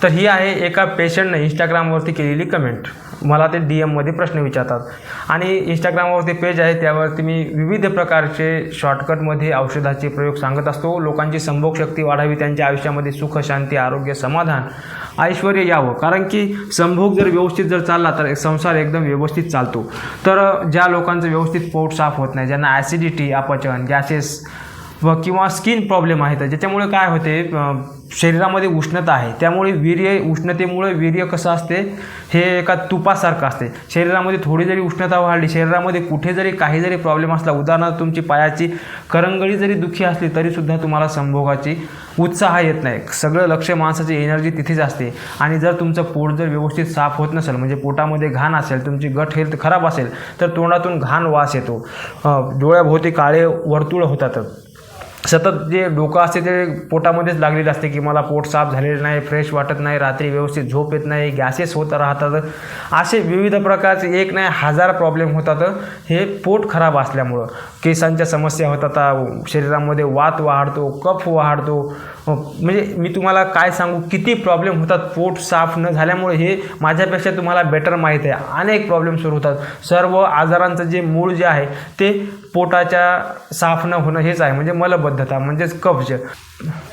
तर ही आहे एका पेशंटने इंस्टाग्रामवरती केलेली कमेंट. मला ते DM मध्ये प्रश्न विचारतात आणि इंस्टाग्रामवरती पेज आहे, त्यावरती मी विविध प्रकारचे शॉर्टकटमध्ये औषधाचे प्रयोग सांगत असतो. लोकांची संभोग शक्ती वाढावी, त्यांच्या आयुष्यामध्ये सुख, शांती, आरोग्य, समाधान, ऐश्वर यावं. कारण की संभोग जर व्यवस्थित जर चालला तर संसार एकदम व्यवस्थित चालतो. तर ज्या लोकांचं व्यवस्थित पोट साफ होत नाही, ज्यांना ॲसिडिटी, अपचन, गॅसेस किंवा स्किन प्रॉब्लेम आहेत, ज्याच्यामुळे काय होते, शरीरामध्ये उष्णता आहे, त्यामुळे उष्णतेमुळे वीर्य कसं असते, हे एका तुपासारखं असते. शरीरामध्ये थोडी जरी उष्णता वाढली, शरीरामध्ये कुठे जरी काही जरी प्रॉब्लेम असला, उदाहरणार्थ तुमची पायाची करंगळी जरी दुःखी असली तरीसुद्धा तुम्हाला संभोगाची उत्साह येत नाही. सगळं लक्ष, माणसाची एनर्जी तिथेच असते. आणि जर तुमचं पोट जर व्यवस्थित साफ होत नसेल, म्हणजे पोटामध्ये घाण असेल, तुमची गट हेल्थ खराब असेल, तर तोंडातून घाण वास येतो, डोळ्याभोवती काळे वर्तुळ होतात, सतत जे डोकं असते ते पोटामध्येच लागलेलं असते की मला पोट साफ झालेलं नाही, फ्रेश वाटत नाही, रात्री व्यवस्थित झोप येत नाही, गॅसेस होत राहतात. असे विविध प्रकारचे एक नाही हजार प्रॉब्लेम होतात हे पोट खराब असल्यामुळं. केसांच्या समस्या होतात, शरीरामध्ये वात वाढतो, कफ वाढतो, म्हणजे मी तुम्हाला काय सांगू किती प्रॉब्लेम होतात पोट साफ न झाल्यामुळे. हे माझ्यापेक्षा तुम्हाला बेटर माहीत आहे. अनेक प्रॉब्लेम सुरू होतात. सर्व आजारांचं जे मूळ जे आहे ते पोटाच्या साफ न होणं हेच आहे, म्हणजे मलबद्धता म्हणजेच कब्ज.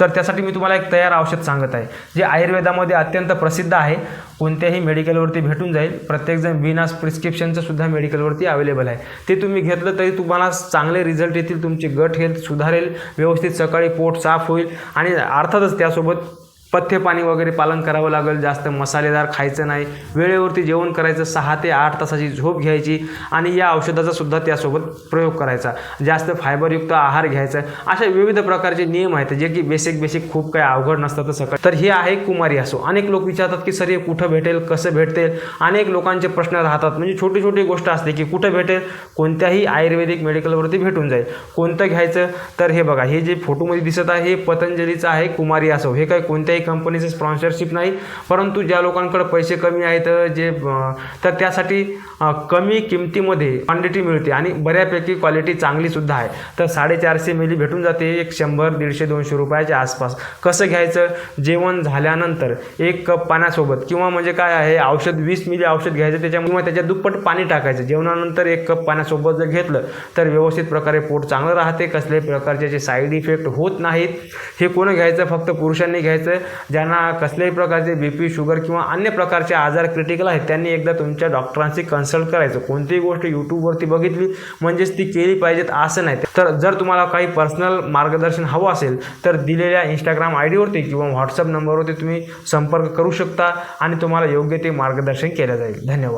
तर त्यासाठी मी तुम्हाला एक तयार औषध सांगत आहे, जे आयुर्वेदामध्ये अत्यंत प्रसिद्ध आहे. कोणत्याही मेडिकलवरती भेटून जाईल. प्रत्येकजण बिना प्रिस्क्रिप्शनचं सुद्धा मेडिकलवरती अवेलेबल आहे. ते तुम्ही घेतलं तरी तुम्हाला चांगले रिझल्ट येतील, तुमची गट हेल्थ सुधारेल, व्यवस्थित सकाळी पोट साफ होईल. आणि अर्थातच त्यासोबत पथ्य पाणी वगैरे पालन करावं लागेल. जास्त मसालेदार खायचं नाही, वेळेवरती जेवण करायचं, 6 ते 8 तासाची झोप घ्यायची आणि या औषधाचा सुद्धा त्यासोबत प्रयोग करायचा. जास्त फायबरयुक्त आहार घ्यायचा. अशा विविध प्रकारचे नियम आहेत जे की बेसिक खूप काही अवघड नसतात सकाळी. तर हे आहे कुमारी असो. अनेक लोक विचारतात की सर हे कुठं भेटेल, कसं भेटते. अनेक लोकांचे प्रश्न राहतात. म्हणजे छोटी गोष्ट असते की कुठं भेटेल, कोणत्याही आयुर्वेदिक मेडिकलवरती भेटून जाईल. कोणतं घ्यायचं, तर हे बघा, हे जे फोटोमध्ये दिसत आहे हे पतंजलीचं आहे कुमारी असो. हे काय कोणत्याही कंपनीचं स्पॉन्सरशिप नाही, परंतु ज्या लोकांकडे पैसे कमी आहेत जे तर त्यासाठी कमी किमतीमध्ये क्वांटिटी मिळते आणि बऱ्यापैकी क्वालिटी चांगली सुद्धा आहे. तर 450 मिली भेटून जाते, एक 100, 150, 200 रुपयाच्या आसपास. कसं घ्यायचं, जेवण झाल्यानंतर 1 कप पाण्यासोबत, किंवा म्हणजे काय आहे, औषध 20 मिली औषध घ्यायचं, त्याच्यामुळे त्याच्या दुप्पट पाणी टाकायचं. जेवणानंतर 1 कप पाण्यासोबत जर घेतलं तर व्यवस्थित प्रकारे पोट चांगलं राहते, कसल्याही प्रकारचे साईड इफेक्ट होत नाहीत. हे कोण घ्यायचं, फक्त पुरुषांनी घ्यायचं. ज्यांना कसल्याही प्रकारचे BP, शुगर किंवा अन्य प्रकारचे आजार क्रिटिकल आहेत त्यांनी एकदा तुमच्या डॉक्टरांशी कन्सल्ट करायचं. कोणतीही गोष्ट यूट्यूबवरती बघितली म्हणजेच ती केली पाहिजेत असं नाही. तर जर तुम्हाला काही पर्सनल मार्गदर्शन हवं असेल तर दिलेल्या इंस्टाग्राम ID वरती किंवा व्हॉट्सअप नंबरवरती तुम्ही संपर्क करू शकता आणि तुम्हाला योग्य ते मार्गदर्शन केलं जाईल. धन्यवाद.